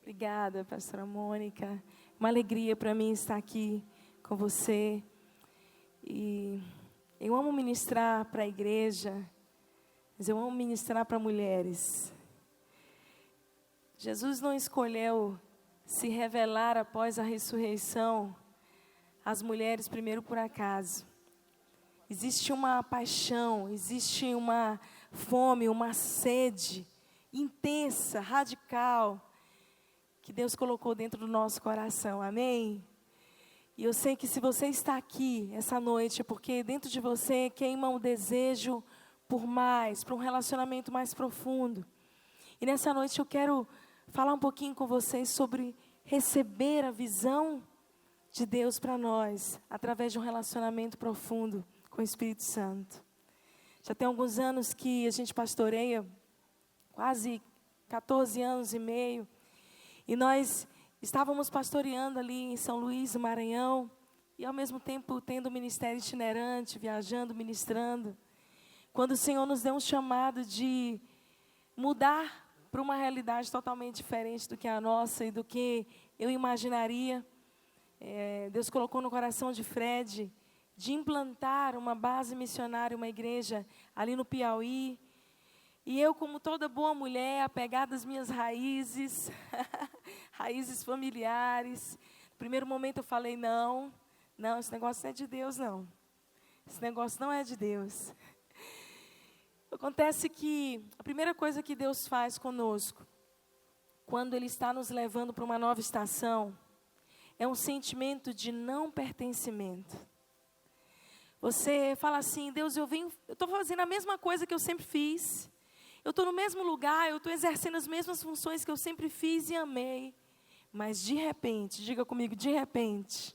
Obrigada, pastora Mônica. Uma alegria para mim estar aqui com você. E eu amo ministrar para a igreja, mas eu amo ministrar para mulheres. Jesus não escolheu se revelar após a ressurreição às mulheres primeiro por acaso. Existe uma paixão, existe uma fome, uma sede intensa, radical, que Deus colocou dentro do nosso coração, amém? E eu sei que se você está aqui essa noite, é porque dentro de você queima um desejo por mais, por um relacionamento mais profundo. E nessa noite eu quero falar um pouquinho com vocês sobre receber a visão de Deus para nós, através de um relacionamento profundo com o Espírito Santo. Já tem alguns anos que a gente pastoreia, quase 14 anos e meio, e nós estávamos pastoreando ali em São Luís, no Maranhão, e ao mesmo tempo tendo um ministério itinerante, viajando, ministrando. Quando o Senhor nos deu um chamado de mudar para uma realidade totalmente diferente do que a nossa e do que eu imaginaria, Deus colocou no coração de Fred de implantar uma base missionária, uma igreja ali no Piauí. E eu, como toda boa mulher, apegada às minhas raízes, raízes familiares. No primeiro momento eu falei, não, esse negócio não é de Deus, não. Esse negócio não é de Deus. Acontece que a primeira coisa que Deus faz conosco, quando Ele está nos levando para uma nova estação, é um sentimento de não pertencimento. Você fala assim, Deus, eu estou fazendo a mesma coisa que eu sempre fiz. Eu estou no mesmo lugar, eu estou exercendo as mesmas funções que eu sempre fiz e amei. Mas de repente, diga comigo, de repente,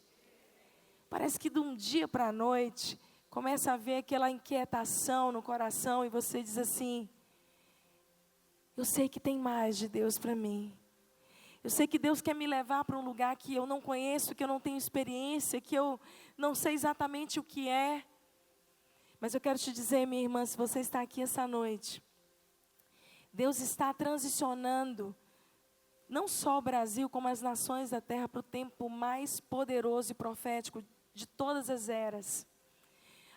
parece que de um dia para a noite, começa a haver aquela inquietação no coração e você diz assim, eu sei que tem mais de Deus para mim. Eu sei que Deus quer me levar para um lugar que eu não conheço, que eu não tenho experiência, que eu não sei exatamente o que é. Mas eu quero te dizer, minha irmã, se você está aqui essa noite, Deus está transicionando, não só o Brasil, como as nações da terra, para o tempo mais poderoso e profético de todas as eras.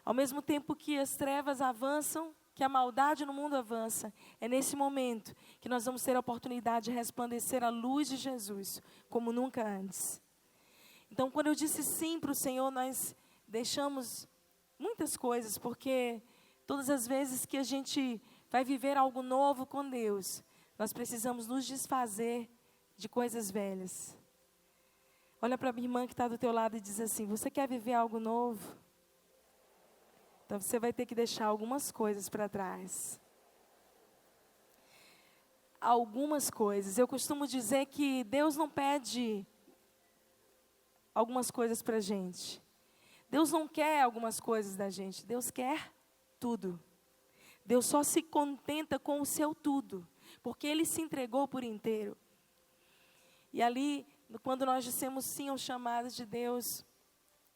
Ao mesmo tempo que as trevas avançam, que a maldade no mundo avança, é nesse momento que nós vamos ter a oportunidade de resplandecer a luz de Jesus, como nunca antes. Então, quando eu disse sim para o Senhor, nós deixamos muitas coisas, porque todas as vezes que a gente vai viver algo novo com Deus, nós precisamos nos desfazer de coisas velhas. Olha para a minha irmã que está do teu lado e diz assim, você quer viver algo novo? Então você vai ter que deixar algumas coisas para trás. Algumas coisas. Eu costumo dizer que Deus não pede algumas coisas para a gente. Deus não quer algumas coisas da gente. Deus quer tudo. Deus só se contenta com o seu tudo, porque Ele se entregou por inteiro. E ali, quando nós dissemos sim ao chamado de Deus,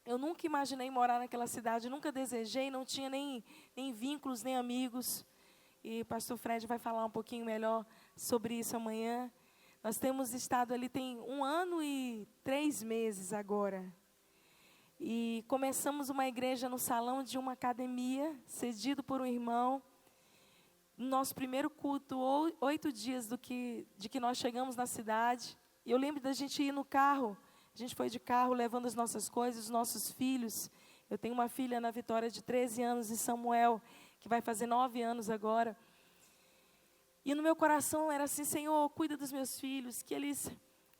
eu nunca imaginei morar naquela cidade, nunca desejei, não tinha nem vínculos, nem amigos. E o pastor Fred vai falar um pouquinho melhor sobre isso amanhã. Nós temos estado ali, tem 1 ano e 3 meses agora. E começamos uma igreja no salão de uma academia, cedido por um irmão. No nosso primeiro culto, 8 dias de que nós chegamos na cidade. E eu lembro da gente ir no carro. A gente foi de carro levando as nossas coisas, os nossos filhos. Eu tenho uma filha, Ana Vitória, de 13 anos, e Samuel, que vai fazer 9 anos agora. E no meu coração era assim, Senhor, cuida dos meus filhos, que eles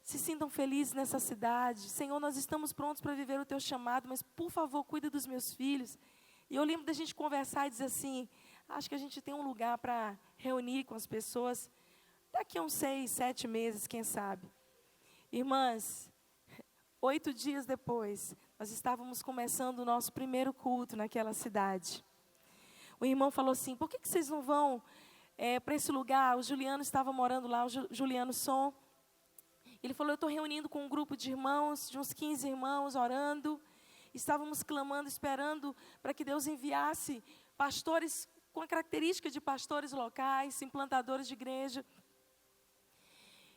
se sintam felizes nessa cidade. Senhor, nós estamos prontos para viver o teu chamado, mas por favor, cuida dos meus filhos. E eu lembro da gente conversar e dizer assim, acho que a gente tem um lugar para reunir com as pessoas daqui a uns 6, 7 meses, quem sabe. Irmãs, 8 dias depois, nós estávamos começando o nosso primeiro culto naquela cidade. O irmão falou assim, por que vocês não vão para esse lugar? O Juliano estava morando lá, o Juliano Som. Ele falou, eu estou reunindo com um grupo de irmãos, de uns 15 irmãos, orando. Estávamos clamando, esperando para que Deus enviasse pastores com a característica de pastores locais, implantadores de igreja.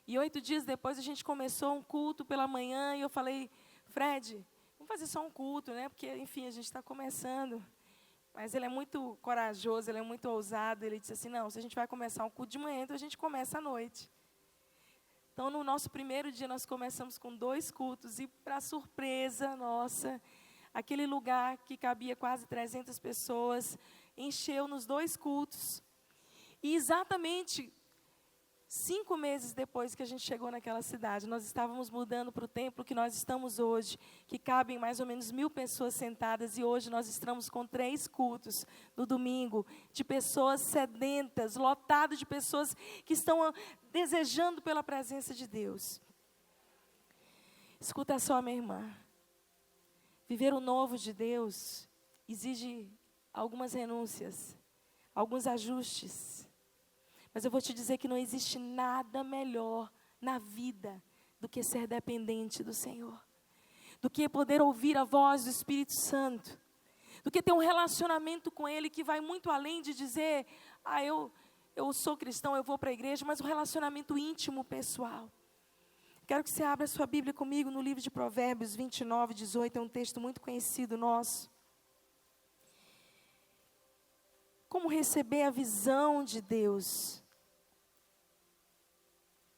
E 8 dias depois a gente começou um culto pela manhã e eu falei, Fred, vamos fazer só um culto, né? Porque, enfim, a gente está começando. Mas ele é muito corajoso, ele é muito ousado. Ele disse assim, não, se a gente vai começar um culto de manhã, então a gente começa à noite. Então, no nosso primeiro dia, nós começamos com 2 cultos. E, para surpresa nossa, aquele lugar que cabia quase 300 pessoas, encheu nos 2 cultos. E exatamente 5 meses depois que a gente chegou naquela cidade, nós estávamos mudando para o templo que nós estamos hoje, que cabem mais ou menos 1.000 pessoas sentadas, e hoje nós estamos com 3 cultos no domingo, de pessoas sedentas, lotado de pessoas que estão desejando pela presença de Deus. Escuta só, minha irmã, viver o novo de Deus exige algumas renúncias, alguns ajustes. Mas eu vou te dizer que não existe nada melhor na vida do que ser dependente do Senhor. Do que poder ouvir a voz do Espírito Santo. Do que ter um relacionamento com Ele que vai muito além de dizer, eu sou cristão, eu vou para a igreja, mas um relacionamento íntimo, pessoal. Quero que você abra sua Bíblia comigo no livro de Provérbios 29, 18, é um texto muito conhecido nosso. Como receber a visão de Deus?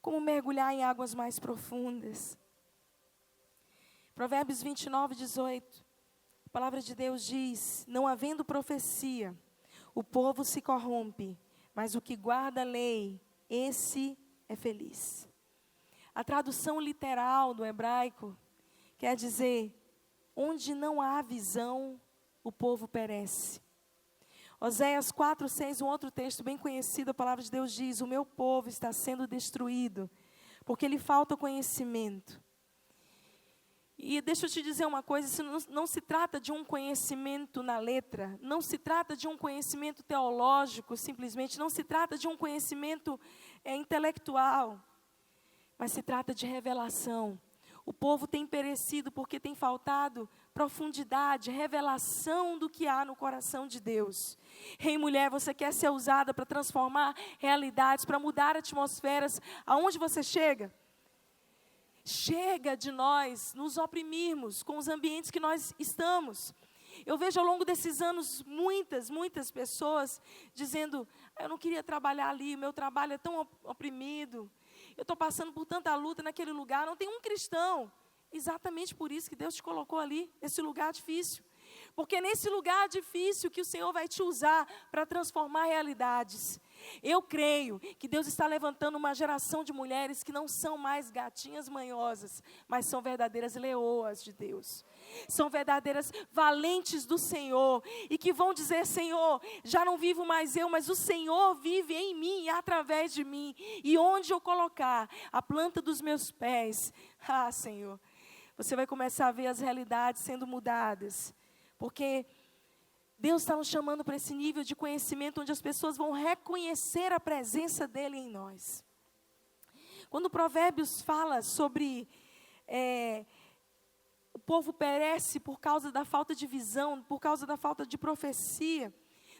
Como mergulhar em águas mais profundas? Provérbios 29, 18. A palavra de Deus diz, não havendo profecia, o povo se corrompe, mas o que guarda a lei, esse é feliz. A tradução literal do hebraico quer dizer, onde não há visão, o povo perece. Oséias 4, 6, um outro texto bem conhecido, a palavra de Deus diz, o meu povo está sendo destruído, porque lhe falta conhecimento. E deixa eu te dizer uma coisa, isso não se trata de um conhecimento na letra, não se trata de um conhecimento teológico, simplesmente, não se trata de um conhecimento intelectual, mas se trata de revelação. O povo tem perecido porque tem faltado profundidade, revelação do que há no coração de Deus. Ei, mulher, você quer ser usada para transformar realidades, para mudar atmosferas, aonde você chega? Chega de nós nos oprimirmos com os ambientes que nós estamos. Eu vejo ao longo desses anos muitas pessoas dizendo, eu não queria trabalhar ali, o meu trabalho é tão oprimido. Eu estou passando por tanta luta naquele lugar, não tem um cristão. Exatamente por isso que Deus te colocou ali, nesse lugar difícil. Porque é nesse lugar difícil que o Senhor vai te usar para transformar realidades. Eu creio que Deus está levantando uma geração de mulheres que não são mais gatinhas manhosas, mas são verdadeiras leoas de Deus. São verdadeiras valentes do Senhor e que vão dizer, Senhor, já não vivo mais eu, mas o Senhor vive em mim e através de mim. E onde eu colocar a planta dos meus pés, Senhor, você vai começar a ver as realidades sendo mudadas. Porque Deus está nos chamando para esse nível de conhecimento onde as pessoas vão reconhecer a presença dEle em nós. Quando o Provérbios fala sobre o povo perece por causa da falta de visão, por causa da falta de profecia.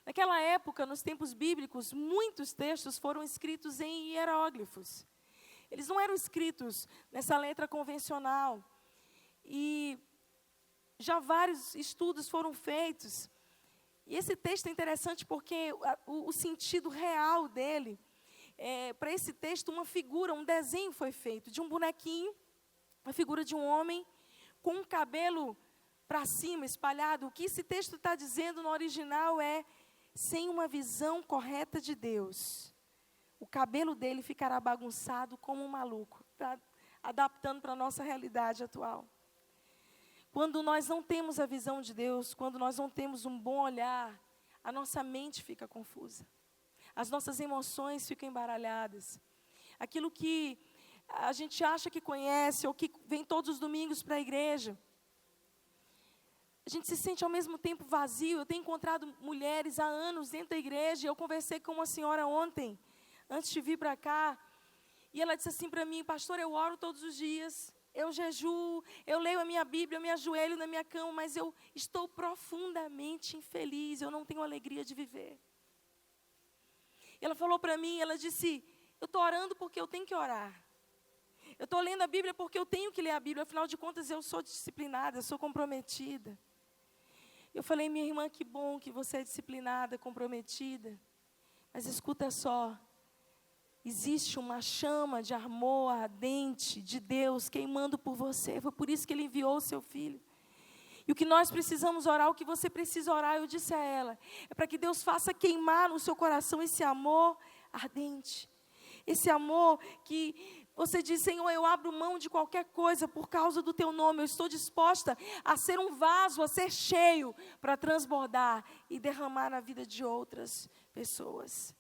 Naquela época, nos tempos bíblicos, muitos textos foram escritos em hieróglifos. Eles não eram escritos nessa letra convencional. E já vários estudos foram feitos. E esse texto é interessante porque o sentido real dele, para esse texto, uma figura, um desenho foi feito de um bonequinho, uma figura de um homem com um cabelo para cima, espalhado. O que esse texto está dizendo no original é, sem uma visão correta de Deus, o cabelo dele ficará bagunçado como um maluco, adaptando para a nossa realidade atual. Quando nós não temos a visão de Deus, quando nós não temos um bom olhar, a nossa mente fica confusa. As nossas emoções ficam embaralhadas. Aquilo que a gente acha que conhece, ou que vem todos os domingos para a igreja, a gente se sente ao mesmo tempo vazio. Eu tenho encontrado mulheres há anos dentro da igreja, e eu conversei com uma senhora ontem, antes de vir para cá, e ela disse assim para mim, pastor, eu oro todos os dias, eu jejuo, eu leio a minha Bíblia, eu me ajoelho na minha cama, mas eu estou profundamente infeliz, eu não tenho alegria de viver. Ela falou para mim, ela disse, eu estou orando porque eu tenho que orar. Eu estou lendo a Bíblia porque eu tenho que ler a Bíblia, afinal de contas eu sou disciplinada, eu sou comprometida. Eu falei, minha irmã, que bom que você é disciplinada, comprometida. Mas escuta só, existe uma chama de amor ardente de Deus queimando por você. Foi por isso que Ele enviou o seu Filho. E o que nós precisamos orar, o que você precisa orar, eu disse a ela, é para que Deus faça queimar no seu coração esse amor ardente. Esse amor que você diz, Senhor, eu abro mão de qualquer coisa por causa do Teu nome. Eu estou disposta a ser um vaso, a ser cheio, para transbordar e derramar na vida de outras pessoas.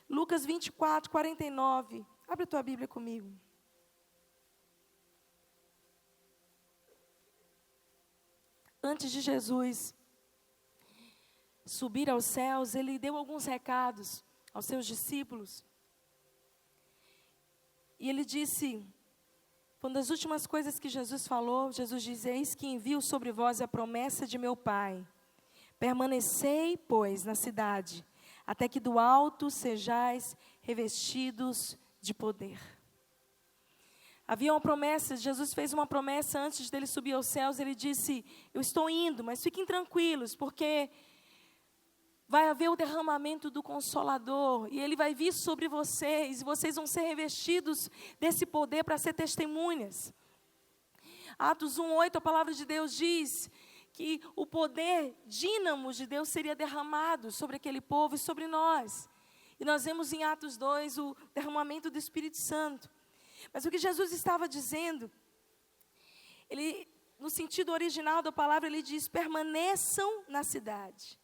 Lucas 24, 49. Abre a tua Bíblia comigo. Antes de Jesus subir aos céus, Ele deu alguns recados aos seus discípulos. E Ele disse, uma das últimas coisas que Jesus falou, Jesus diz, eis que envio sobre vós a promessa de meu Pai. Permanecei, pois, na cidade, até que do alto sejais revestidos de poder. Havia uma promessa, Jesus fez uma promessa antes dele subir aos céus. Ele disse, eu estou indo, mas fiquem tranquilos, porque vai haver o derramamento do Consolador, e Ele vai vir sobre vocês, e vocês vão ser revestidos desse poder para ser testemunhas. Atos 1:8, a palavra de Deus diz que o poder dínamo de Deus seria derramado sobre aquele povo e sobre nós. E nós vemos em Atos 2 o derramamento do Espírito Santo. Mas o que Jesus estava dizendo, Ele, no sentido original da palavra, Ele diz, permaneçam na cidade.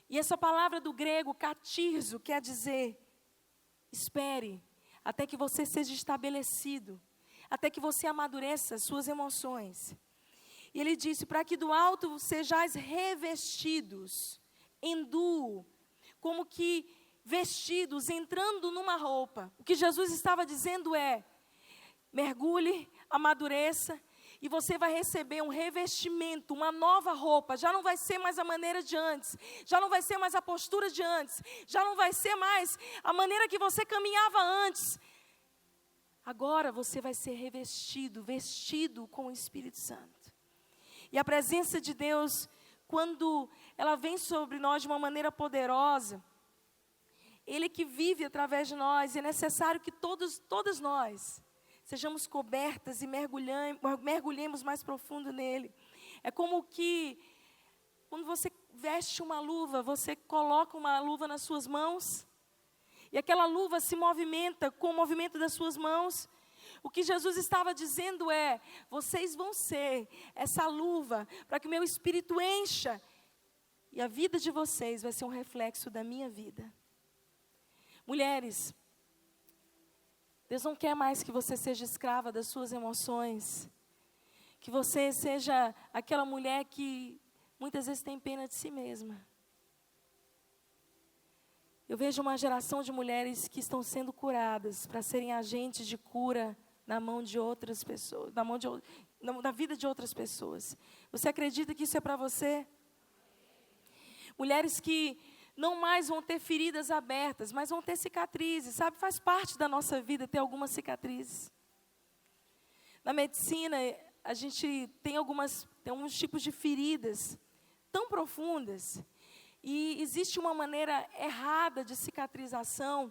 E essa palavra do grego, katirzo, quer dizer, espere, até que você seja estabelecido, até que você amadureça suas emoções. E Ele disse, para que do alto sejais revestidos, enduo, como que vestidos, entrando numa roupa. O que Jesus estava dizendo é, mergulhe, amadureça, e você vai receber um revestimento, uma nova roupa. Já não vai ser mais a maneira de antes, já não vai ser mais a postura de antes, já não vai ser mais a maneira que você caminhava antes. Agora você vai ser revestido, vestido com o Espírito Santo. E a presença de Deus, quando ela vem sobre nós de uma maneira poderosa, Ele que vive através de nós, é necessário que todas nós sejamos cobertas e mergulhemos mais profundo nele. É como que, quando você veste uma luva, você coloca uma luva nas suas mãos, e aquela luva se movimenta com o movimento das suas mãos. O que Jesus estava dizendo é, vocês vão ser essa luva, para que o meu Espírito encha, e a vida de vocês vai ser um reflexo da minha vida. Mulheres, Deus não quer mais que você seja escrava das suas emoções, que você seja aquela mulher que muitas vezes tem pena de si mesma. Eu vejo uma geração de mulheres que estão sendo curadas para serem agentes de cura na mão de outras pessoas, na vida de outras pessoas. Você acredita que isso é para você? Mulheres que não mais vão ter feridas abertas, mas vão ter cicatrizes, sabe? Faz parte da nossa vida ter algumas cicatrizes. Na medicina, a gente tem alguns tipos de feridas tão profundas, e existe uma maneira errada de cicatrização,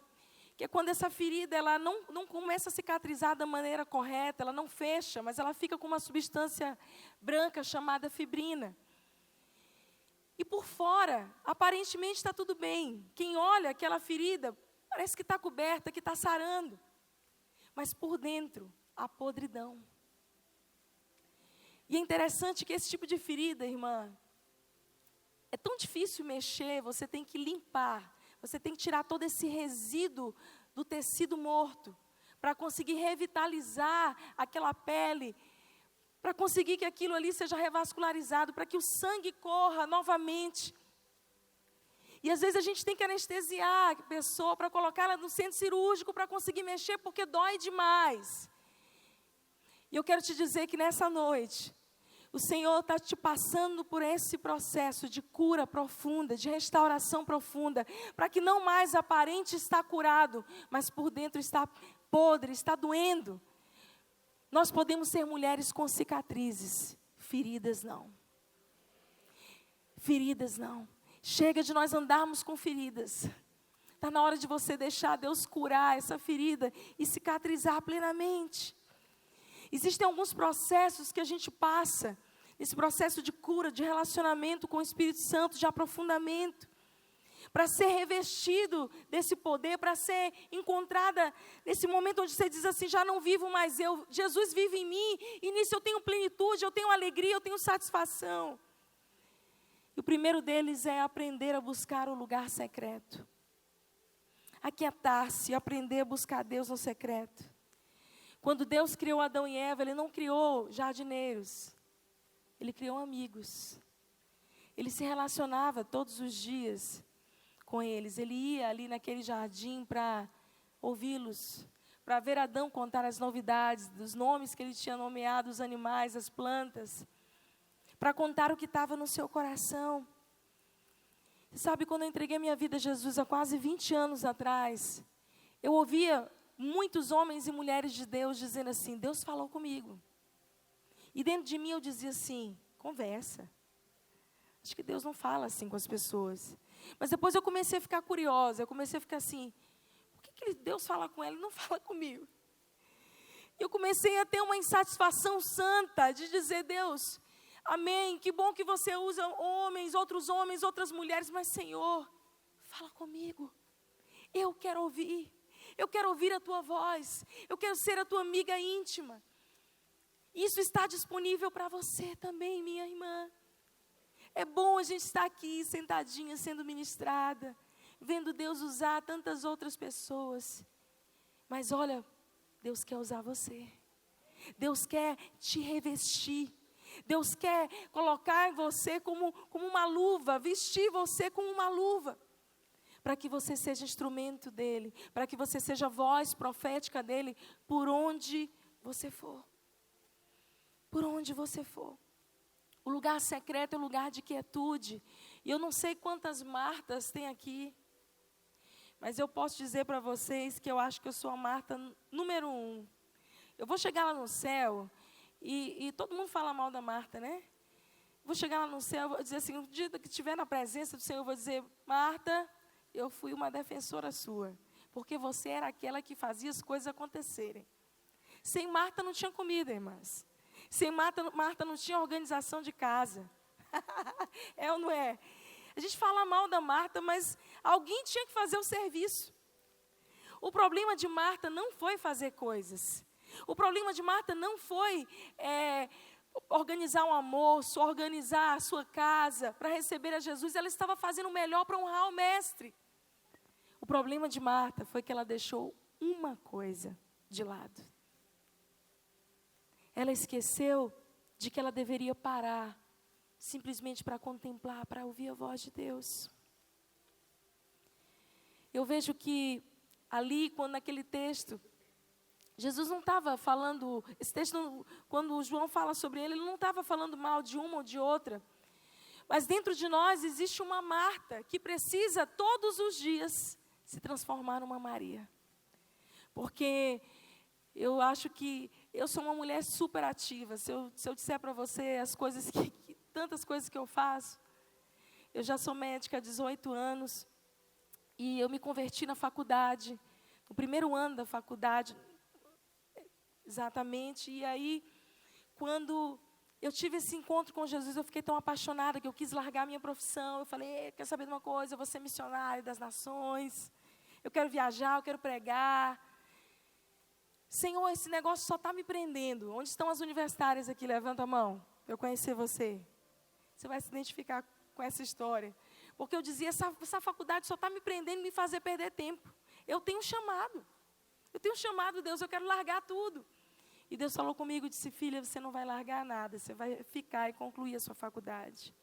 que é quando essa ferida ela não começa a cicatrizar da maneira correta, ela não fecha, mas ela fica com uma substância branca chamada fibrina. E por fora, aparentemente está tudo bem. Quem olha aquela ferida, parece que está coberta, que está sarando. Mas por dentro, há podridão. E é interessante que esse tipo de ferida, irmã, é tão difícil mexer, você tem que limpar. Você tem que tirar todo esse resíduo do tecido morto, para conseguir revitalizar aquela pele, para conseguir que aquilo ali seja revascularizado, para que o sangue corra novamente. E às vezes a gente tem que anestesiar a pessoa para colocá-la no centro cirúrgico para conseguir mexer, porque dói demais. E eu quero te dizer que nessa noite, o Senhor está te passando por esse processo de cura profunda, de restauração profunda, para que não mais aparente estar curado, mas por dentro está podre, está doendo. Nós podemos ser mulheres com cicatrizes, feridas não. Feridas não. Chega de nós andarmos com feridas. Está na hora de você deixar Deus curar essa ferida e cicatrizar plenamente. Existem alguns processos que a gente passa, esse processo de cura, de relacionamento com o Espírito Santo, de aprofundamento, para ser revestido desse poder, para ser encontrada nesse momento onde você diz assim, já não vivo mais eu, Jesus vive em mim, e nisso eu tenho plenitude, eu tenho alegria, eu tenho satisfação. E o primeiro deles é aprender a buscar o lugar secreto. Aquietar-se, aprender a buscar Deus no secreto. Quando Deus criou Adão e Eva, Ele não criou jardineiros, Ele criou amigos. Ele se relacionava todos os dias com eles. Ele ia ali naquele jardim para ouvi-los, para ver Adão contar as novidades, dos nomes que ele tinha nomeado, os animais, as plantas, para contar o que estava no seu coração. Sabe, quando eu entreguei minha vida a Jesus há quase 20 anos atrás, eu ouvia muitos homens e mulheres de Deus dizendo assim, Deus falou comigo. E dentro de mim eu dizia assim, conversa. Acho que Deus não fala assim com as pessoas. Mas depois eu comecei a ficar curiosa, eu comecei a ficar assim, por que Deus fala com ela e não fala comigo? E eu comecei a ter uma insatisfação santa de dizer, Deus, amém, que bom que você usa homens, outras mulheres, mas Senhor, fala comigo. Eu quero ouvir a tua voz, eu quero ser a tua amiga íntima. Isso está disponível para você também, minha irmã. É bom a gente estar aqui, sentadinha, sendo ministrada, vendo Deus usar tantas outras pessoas. Mas olha, Deus quer usar você. Deus quer te revestir. Deus quer colocar em você como uma luva, vestir você como uma luva, para que você seja instrumento dEle, para que você seja voz profética dEle, por onde você for. Por onde você for. O lugar secreto é o lugar de quietude. E eu não sei quantas Martas tem aqui, mas eu posso dizer para vocês que eu acho que eu sou a Marta número 1. Eu vou chegar lá no céu, e todo mundo fala mal da Marta, né? Vou chegar lá no céu, vou dizer assim, o dia que estiver na presença do Senhor, eu vou dizer, Marta, eu fui uma defensora sua, porque você era aquela que fazia as coisas acontecerem. Sem Marta não tinha comida, irmãs. Sem Marta não tinha organização de casa. É ou não é? A gente fala mal da Marta, mas alguém tinha que fazer o serviço. O problema de Marta não foi fazer coisas. O problema de Marta não foi organizar um almoço, organizar a sua casa para receber a Jesus. Ela estava fazendo o melhor para honrar o Mestre. O problema de Marta foi que ela deixou uma coisa de lado. Ela esqueceu de que ela deveria parar, simplesmente para contemplar, para ouvir a voz de Deus. Eu vejo que ali, quando naquele texto, Jesus não estava falando, esse texto, quando o João fala sobre ele não estava falando mal de uma ou de outra. Mas dentro de nós existe uma Marta que precisa todos os dias se transformar numa Maria. Porque eu acho que eu sou uma mulher super ativa. Se eu disser para você as coisas tantas coisas que eu faço, eu já sou médica há 18 anos e eu me converti na faculdade, no primeiro ano da faculdade, exatamente. E aí, quando eu tive esse encontro com Jesus, eu fiquei tão apaixonada que eu quis largar a minha profissão. Eu falei, quer saber de uma coisa? Eu vou ser missionária das nações, eu quero viajar, eu quero pregar. Senhor, esse negócio só está me prendendo. Onde estão as universitárias aqui? Levanta a mão, para eu conhecer você. Você vai se identificar com essa história. Porque eu dizia, essa faculdade só está me prendendo e me fazer perder tempo. Eu tenho um chamado, Deus, eu quero largar tudo. E Deus falou comigo e disse, filha, você não vai largar nada, você vai ficar e concluir a sua faculdade.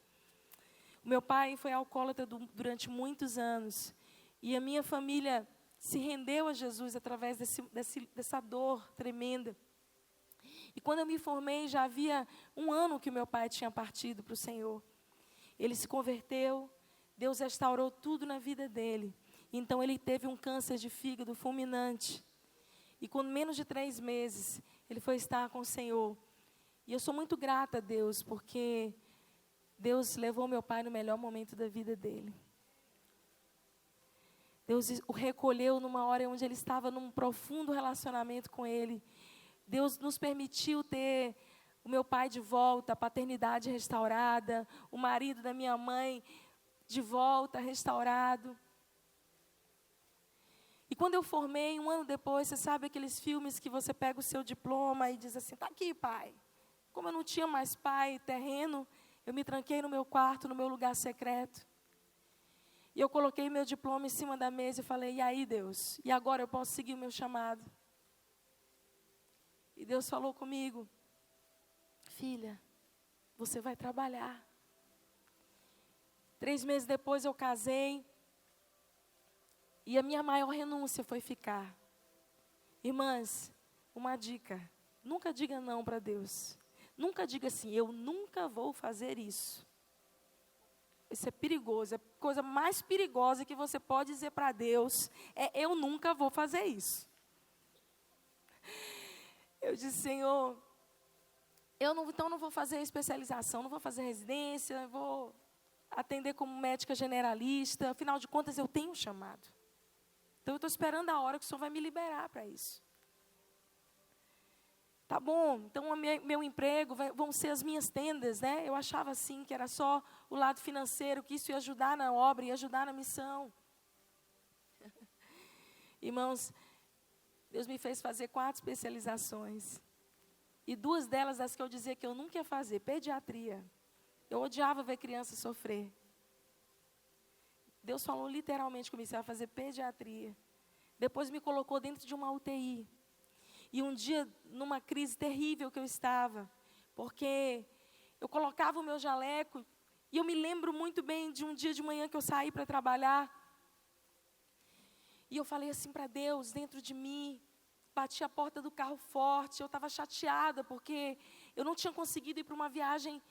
O meu pai foi alcoólatra durante muitos anos. E a minha família se rendeu a Jesus através dessa dor tremenda. E quando eu me formei, já havia 1 ano que o meu pai tinha partido para o Senhor. Ele se converteu, Deus restaurou tudo na vida dele. Então ele teve um câncer de fígado fulminante. E com menos de 3 meses, ele foi estar com o Senhor. E eu sou muito grata a Deus, porque Deus levou meu pai no melhor momento da vida dele. Deus o recolheu numa hora onde ele estava num profundo relacionamento com ele. Deus nos permitiu ter o meu pai de volta, a paternidade restaurada, o marido da minha mãe de volta, restaurado. E quando eu formei, 1 ano depois, você sabe aqueles filmes que você pega o seu diploma e diz assim, está aqui, pai. Como eu não tinha mais pai terreno, eu me tranquei no meu quarto, no meu lugar secreto. E eu coloquei meu diploma em cima da mesa e falei, e aí, Deus? E agora eu posso seguir o meu chamado? E Deus falou comigo, filha, você vai trabalhar. 3 meses depois eu casei. E a minha maior renúncia foi ficar. Irmãs, uma dica, nunca diga não para Deus. Nunca diga assim, eu nunca vou fazer isso. Isso é perigoso, é a coisa mais perigosa que você pode dizer para Deus, eu nunca vou fazer isso. Eu disse, Senhor, então não vou fazer especialização, não vou fazer residência, vou atender como médica generalista, afinal de contas eu tenho um chamado. Então eu estou esperando a hora que o Senhor vai me liberar para isso. Tá bom, então meu emprego vão ser as minhas tendas, né? Eu achava assim que era só o lado financeiro, que isso ia ajudar na obra, ia ajudar na missão. Irmãos, Deus me fez fazer 4 especializações. E 2 delas, as que eu dizia que eu nunca ia fazer, pediatria. Eu odiava ver criança sofrer. Deus falou literalmente comigo, você vai fazer pediatria. Depois me colocou dentro de uma UTI. E um dia, numa crise terrível que eu estava, porque eu colocava o meu jaleco, e eu me lembro muito bem de um dia de manhã que eu saí para trabalhar. E eu falei assim para Deus, dentro de mim, bati a porta do carro forte, eu estava chateada, porque eu não tinha conseguido ir para uma viagem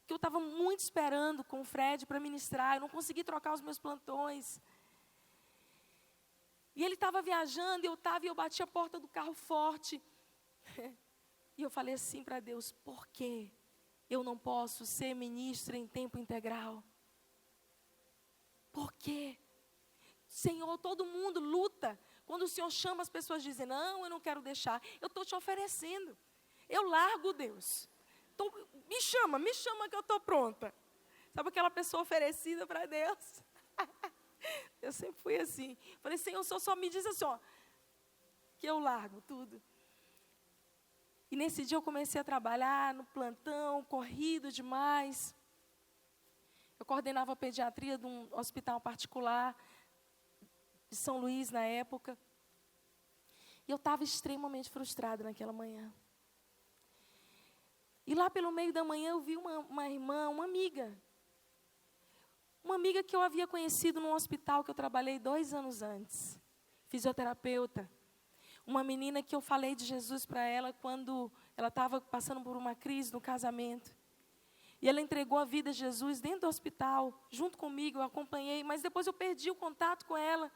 que eu estava muito esperando com o Fred para ministrar, eu não consegui trocar os meus plantões. E ele estava viajando, e eu bati a porta do carro forte. E eu falei assim para Deus, por que eu não posso ser ministra em tempo integral? Por quê? Senhor, todo mundo luta. Quando o Senhor chama, as pessoas dizem, não, eu não quero deixar. Eu estou te oferecendo. Eu largo, Deus. Então, me chama que eu estou pronta. Sabe aquela pessoa oferecida para Deus? Eu sempre fui assim. Falei, Senhor, o Senhor só me diz assim, ó, que eu largo tudo. E nesse dia eu comecei a trabalhar no plantão, corrido demais. Eu coordenava a pediatria de um hospital particular de São Luís na época. E eu estava extremamente frustrada naquela manhã. E lá pelo meio da manhã eu vi uma irmã, uma amiga. Uma amiga que eu havia conhecido num hospital que eu trabalhei 2 anos antes. Fisioterapeuta. Uma menina que eu falei de Jesus para ela quando ela estava passando por uma crise no casamento. E ela entregou a vida a Jesus dentro do hospital, junto comigo, eu acompanhei, mas depois eu perdi o contato com ela.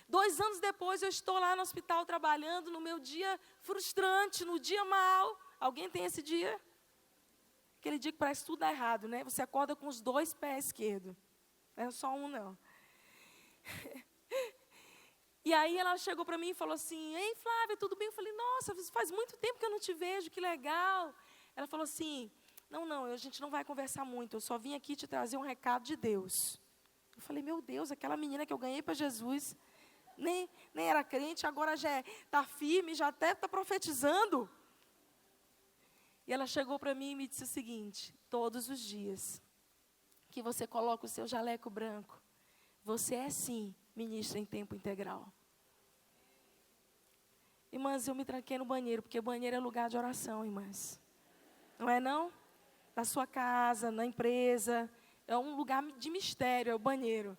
2 anos depois eu estou lá no hospital trabalhando no meu dia frustrante, no dia mau. Alguém tem esse dia? Aquele dia que parece tudo dá errado, né? Você acorda com os 2 pés esquerdos. Não é só um, não. E aí ela chegou para mim e falou assim, ei, Flávia, tudo bem? Eu falei, nossa, faz muito tempo que eu não te vejo, que legal. Ela falou assim, não, a gente não vai conversar muito, eu só vim aqui te trazer um recado de Deus. Eu falei, meu Deus, aquela menina que eu ganhei para Jesus, nem era crente, agora já está firme, já até está profetizando. E ela chegou para mim e me disse o seguinte, todos os dias que você coloca o seu jaleco branco, você é sim ministra em tempo integral. Irmãs, eu me tranquei no banheiro, porque banheiro é lugar de oração, irmãs. Não é não? Na sua casa, na empresa, é um lugar de mistério, é o banheiro.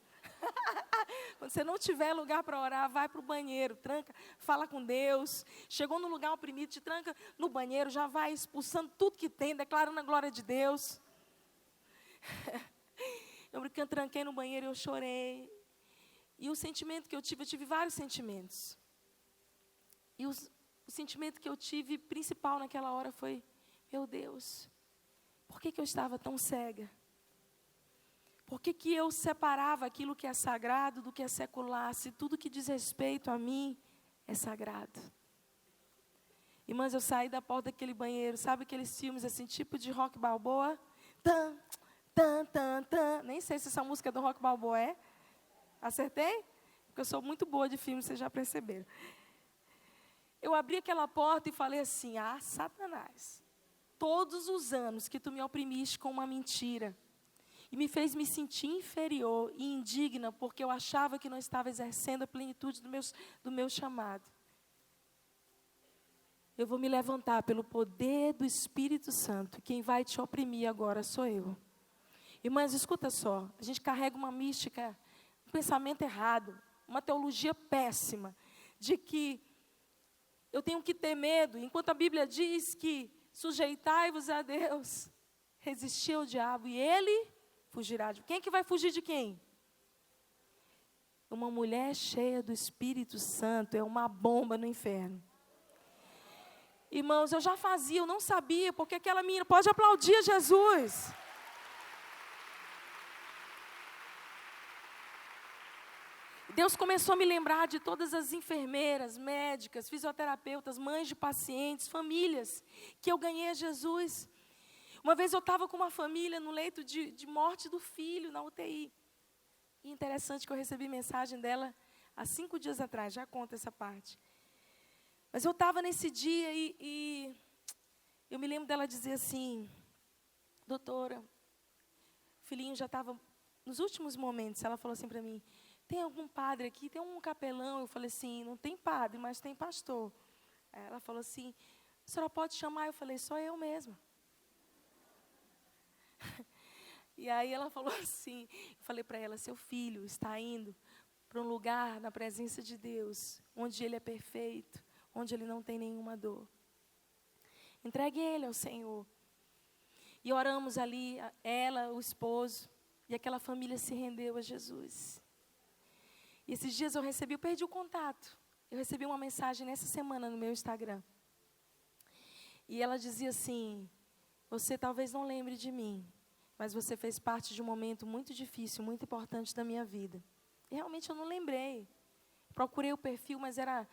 Quando você não tiver lugar para orar, vai para o banheiro, tranca, fala com Deus. Chegou no lugar oprimido, te tranca no banheiro, já vai expulsando tudo que tem, declarando a glória de Deus. Eu me tranquei no banheiro e eu chorei. E o sentimento que eu tive vários sentimentos. E o sentimento que eu tive principal naquela hora foi: meu Deus, por que eu estava tão cega? Por que eu separava aquilo que é sagrado do que é secular, se tudo que diz respeito a mim é sagrado? Irmãs, eu saí da porta daquele banheiro, sabe aqueles filmes assim, tipo de Rock Balboa? Tan, tan, tan, tan. Nem sei se essa música é do Rock Balboa é. Acertei? Porque eu sou muito boa de filme, vocês já perceberam. Eu abri aquela porta e falei assim: ah, Satanás, todos os anos que tu me oprimiste com uma mentira, e me fez me sentir inferior e indigna, porque eu achava que não estava exercendo a plenitude do meu chamado. Eu vou me levantar pelo poder do Espírito Santo. Quem vai te oprimir agora sou eu. Irmãs, escuta só. A gente carrega uma mística, um pensamento errado, uma teologia péssima, de que eu tenho que ter medo, enquanto a Bíblia diz que sujeitai-vos a Deus, resistir ao diabo e ele fugirá. Quem é que vai fugir de quem? Uma mulher cheia do Espírito Santo é uma bomba no inferno. Irmãos, eu já fazia, eu não sabia, porque aquela menina, pode aplaudir a Jesus. Deus começou a me lembrar de todas as enfermeiras, médicas, fisioterapeutas, mães de pacientes, famílias, que eu ganhei a Jesus. Uma vez eu estava com uma família no leito de morte do filho, na UTI. E interessante que eu recebi mensagem dela há 5 dias atrás, já conto essa parte. Mas eu estava nesse dia e eu me lembro dela dizer assim: doutora, o filhinho já estava nos últimos momentos. Ela falou assim para mim: tem algum padre aqui? Tem um capelão? Eu falei assim: não tem padre, mas tem pastor. Ela falou assim: a senhora pode chamar? Eu falei: sou eu mesma. E aí ela falou assim, eu falei para ela: seu filho está indo para um lugar na presença de Deus, onde ele é perfeito, onde ele não tem nenhuma dor. Entregue ele ao Senhor. E oramos ali, ela, o esposo, e aquela família se rendeu a Jesus. E esses dias eu perdi o contato. Eu recebi uma mensagem nessa semana no meu Instagram. E ela dizia assim: você talvez não lembre de mim, mas você fez parte de um momento muito difícil, muito importante da minha vida. E realmente eu não lembrei. Procurei o perfil, mas era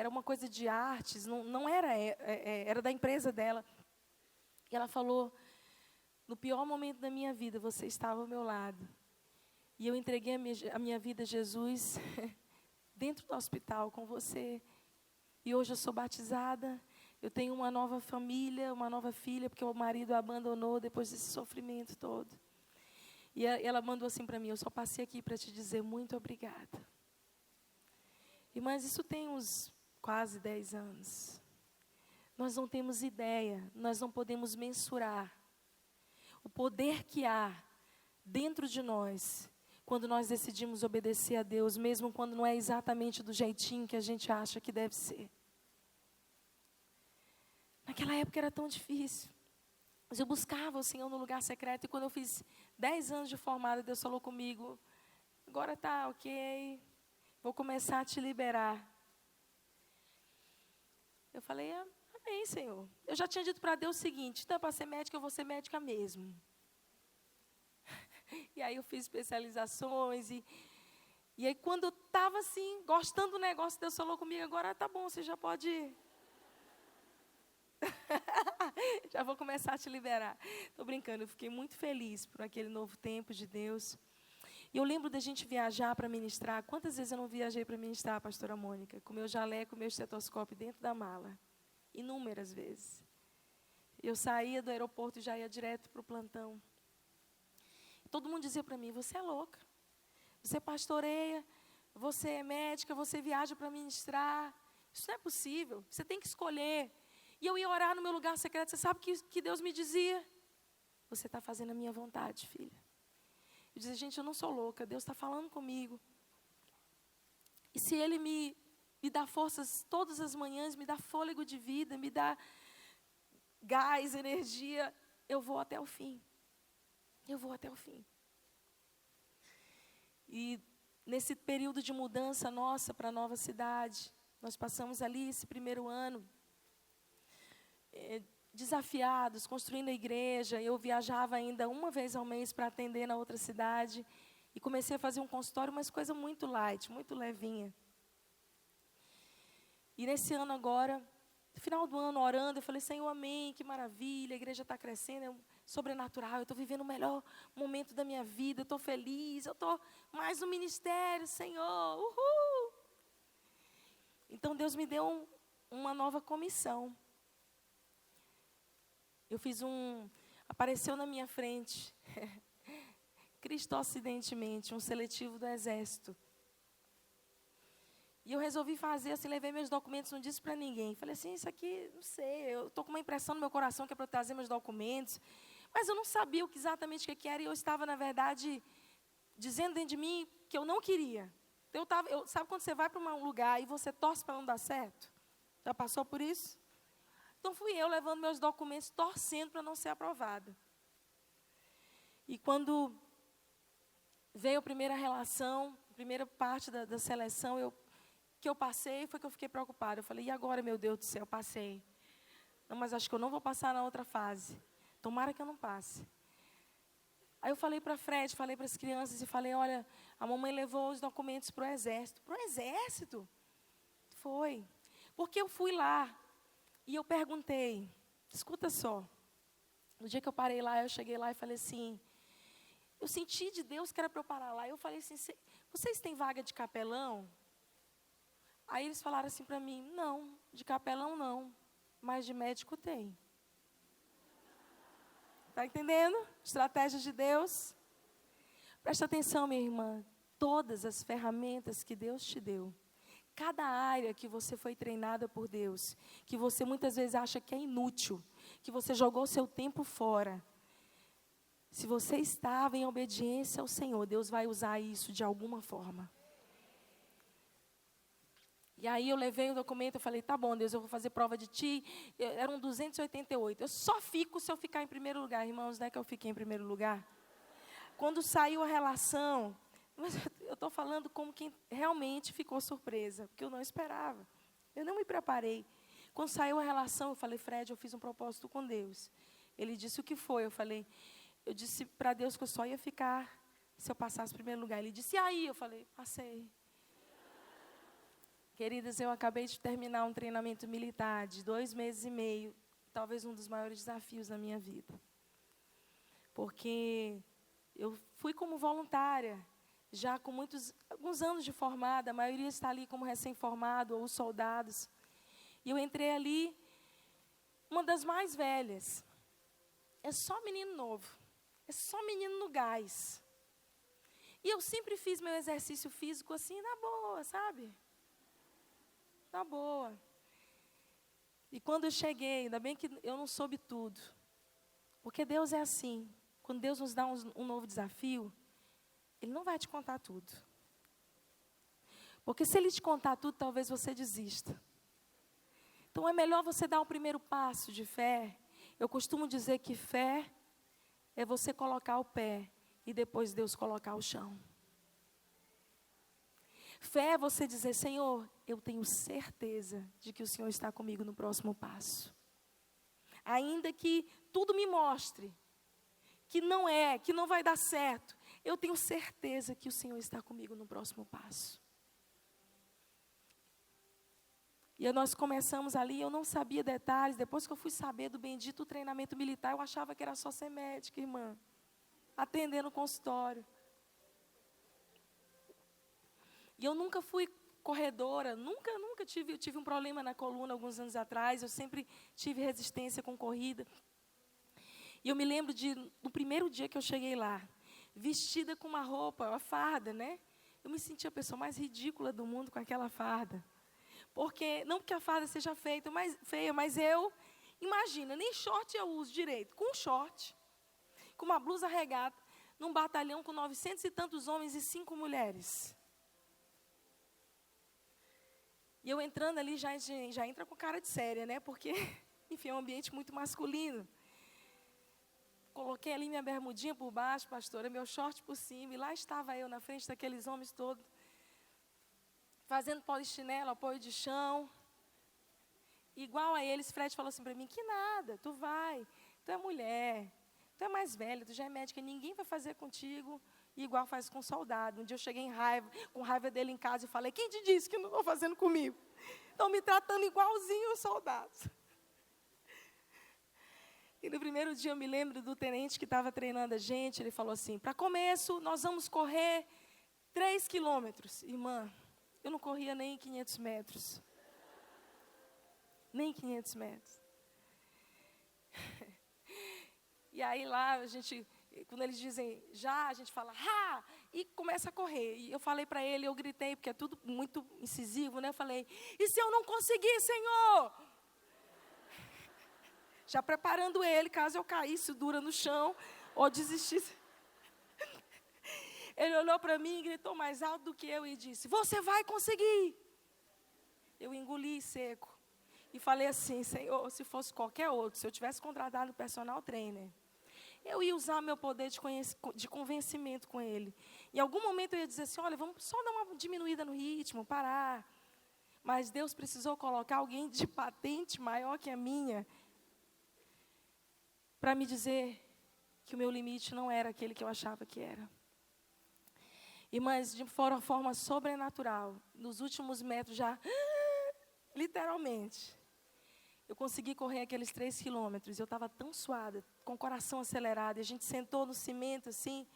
uma coisa de artes, não era, era da empresa dela. E ela falou: no pior momento da minha vida, você estava ao meu lado. E eu entreguei a minha vida a Jesus dentro do hospital com você. E hoje eu sou batizada. Eu tenho uma nova família, uma nova filha, porque o marido a abandonou depois desse sofrimento todo. E ela mandou assim para mim: eu só passei aqui para te dizer muito obrigada. Irmãs, isso tem uns quase 10 anos. Nós não temos ideia, nós não podemos mensurar o poder que há dentro de nós, quando nós decidimos obedecer a Deus, mesmo quando não é exatamente do jeitinho que a gente acha que deve ser. Naquela época era tão difícil. Mas eu buscava o Senhor no lugar secreto. E quando eu fiz 10 anos de formada, Deus falou comigo: agora está ok, vou começar a te liberar. Eu falei: amém, Senhor. Eu já tinha dito para Deus o seguinte: então, para ser médica, eu vou ser médica mesmo. E aí eu fiz especializações. E aí quando eu estava assim, gostando do negócio, Deus falou comigo: agora tá bom, você já pode ir. Já vou começar a te liberar. Estou brincando, eu fiquei muito feliz por aquele novo tempo de Deus. E eu lembro da gente viajar para ministrar. Quantas vezes eu não viajei para ministrar, pastora Mônica? Com meu jaleco, meu estetoscópio dentro da mala. Inúmeras vezes. Eu saía do aeroporto e já ia direto para o plantão. Todo mundo dizia para mim: você é louca. Você pastoreia, você é médica, você viaja para ministrar. Isso não é possível, você tem que escolher. E eu ia orar no meu lugar secreto. Você sabe que Deus me dizia: você está fazendo a minha vontade, filha. Eu dizia: gente, eu não sou louca, Deus está falando comigo. E se Ele me dá forças todas as manhãs, me dá fôlego de vida, me dá gás, energia, eu vou até o fim. Eu vou até o fim. E nesse período de mudança nossa para a nova cidade, Nós passamos ali esse primeiro ano, desafiados, construindo a igreja. Eu viajava ainda uma vez ao mês para atender na outra cidade. E comecei a fazer um consultório, mas coisa muito light, muito levinha. E nesse ano agora, no final do ano, orando, eu falei, Senhor, amém, que maravilha, a igreja está crescendo, é sobrenatural, eu estou vivendo o melhor momento da minha vida, eu estou feliz, eu estou mais no ministério, Senhor, uhul! Então Deus me deu uma nova comissão. Apareceu na minha frente, cristocidentemente, um seletivo do Exército. E eu resolvi fazer assim, levei meus documentos, não disse para ninguém. Falei assim, isso aqui, não sei, eu estou com uma impressão no meu coração que é para eu trazer meus documentos. Mas eu não sabia exatamente o que era, e eu estava, na verdade, dizendo dentro de mim que eu não queria. Sabe quando você vai para um lugar e você torce para não dar certo? Já passou por isso? Então fui eu levando meus documentos, torcendo para não ser aprovada. E quando veio a primeira relação, a primeira parte da seleção, que eu passei, foi que eu fiquei preocupada. Eu falei, e agora, meu Deus do céu, passei. Não, mas acho que eu não vou passar na outra fase. Tomara que eu não passe. Aí eu falei para Fred, falei para as crianças e falei, olha, a mamãe levou os documentos para o Exército. Para o Exército? Foi. Porque eu fui lá e eu perguntei, escuta só. No dia que eu parei lá, eu cheguei lá e falei assim, eu senti de Deus que era para eu parar lá. Eu falei assim, vocês têm vaga de capelão? Aí eles falaram assim para mim, não, de capelão não, mas de médico tem. Está entendendo? Estratégias de Deus. Presta atenção, minha irmã, todas as ferramentas que Deus te deu, cada área que você foi treinada por Deus, que você muitas vezes acha que é inútil, que você jogou seu tempo fora, se você estava em obediência ao Senhor, Deus vai usar isso de alguma forma. E aí eu levei o documento, eu falei, tá bom, Deus, eu vou fazer prova de ti. Eram 288. Eu só fico se eu ficar em primeiro lugar. Irmãos, não é que eu fiquei em primeiro lugar? Quando saiu a relação, mas eu estou falando como quem realmente ficou surpresa, porque eu não esperava. Eu não me preparei. Quando saiu a relação, eu falei, Fred, eu fiz um propósito com Deus. Ele disse, o que foi? Eu disse para Deus que eu só ia ficar se eu passasse em primeiro lugar. Ele disse, e aí? Eu falei, passei. Queridas, eu acabei de terminar um treinamento militar de 2 meses e meio, talvez um dos maiores desafios da minha vida. Porque eu fui como voluntária, já com alguns anos de formada, a maioria está ali como recém-formado, ou os soldados. E eu entrei ali, uma das mais velhas. É só menino novo, é só menino no gás. E eu sempre fiz meu exercício físico assim, na boa, sabe? Na boa. E quando eu cheguei, ainda bem que eu não soube tudo. Porque Deus é assim. Quando Deus nos dá um novo desafio, Ele não vai te contar tudo. Porque se Ele te contar tudo, talvez você desista. Então é melhor você dar o primeiro passo de fé. Eu costumo dizer que fé é você colocar o pé e depois Deus colocar o chão. Fé é você dizer, Senhor, eu tenho certeza de que o Senhor está comigo no próximo passo. Ainda que tudo me mostre que não vai dar certo, eu tenho certeza que o Senhor está comigo no próximo passo. E aí nós começamos ali, eu não sabia detalhes, depois que eu fui saber do bendito treinamento militar, eu achava que era só ser médica, irmã, atender no consultório. E eu nunca fui corredora, nunca tive, eu tive um problema na coluna alguns anos atrás, eu sempre tive resistência com corrida. E eu me lembro no primeiro dia que eu cheguei lá, vestida com uma roupa, uma farda, né? Eu me senti a pessoa mais ridícula do mundo com aquela farda. Não porque a farda seja feia, mas imagina, nem short eu uso direito, com um short, com uma blusa regata, num batalhão com 900 e tantos homens e 5 mulheres. E eu entrando ali, já entra com cara de séria, né? Porque, enfim, é um ambiente muito masculino. Coloquei ali minha bermudinha por baixo, pastora, meu short por cima, e lá estava eu na frente daqueles homens todos. fazendo polichinelo, apoio de chão. Igual a eles, Fred falou assim para mim, que nada, tu vai, tu é mulher, tu é mais velha, tu já é médica, ninguém vai fazer contigo igual faz com soldado. Um dia eu cheguei com raiva dele em casa e falei, quem te disse que não estão fazendo comigo? Estão me tratando igualzinho os soldados. E no primeiro dia eu me lembro do tenente que estava treinando a gente, ele falou assim, para começo nós vamos correr 3 quilômetros. Irmã, eu não corria nem 500 metros. Nem 500 metros. E aí lá, quando eles dizem já, a gente fala, ha! E começa a correr. E eu falei para ele, eu gritei, porque é tudo muito incisivo, né? Eu falei, e se eu não conseguir, Senhor? Já preparando ele, caso eu caísse dura no chão, ou desistisse. Ele olhou para mim e gritou mais alto do que eu e disse, você vai conseguir. Eu engoli seco. E falei assim, Senhor, se fosse qualquer outro, se eu tivesse contratado o personal trainer, eu ia usar meu poder de convencimento com ele. Em algum momento eu ia dizer assim, olha, vamos só dar uma diminuída no ritmo, parar. Mas Deus precisou colocar alguém de patente maior que a minha, para me dizer que o meu limite não era aquele que eu achava que era. Irmãs, de forma sobrenatural, nos últimos metros já, literalmente, eu consegui correr aqueles 3 quilômetros. Eu estava tão suada, com o coração acelerado. E a gente sentou no cimento, assim.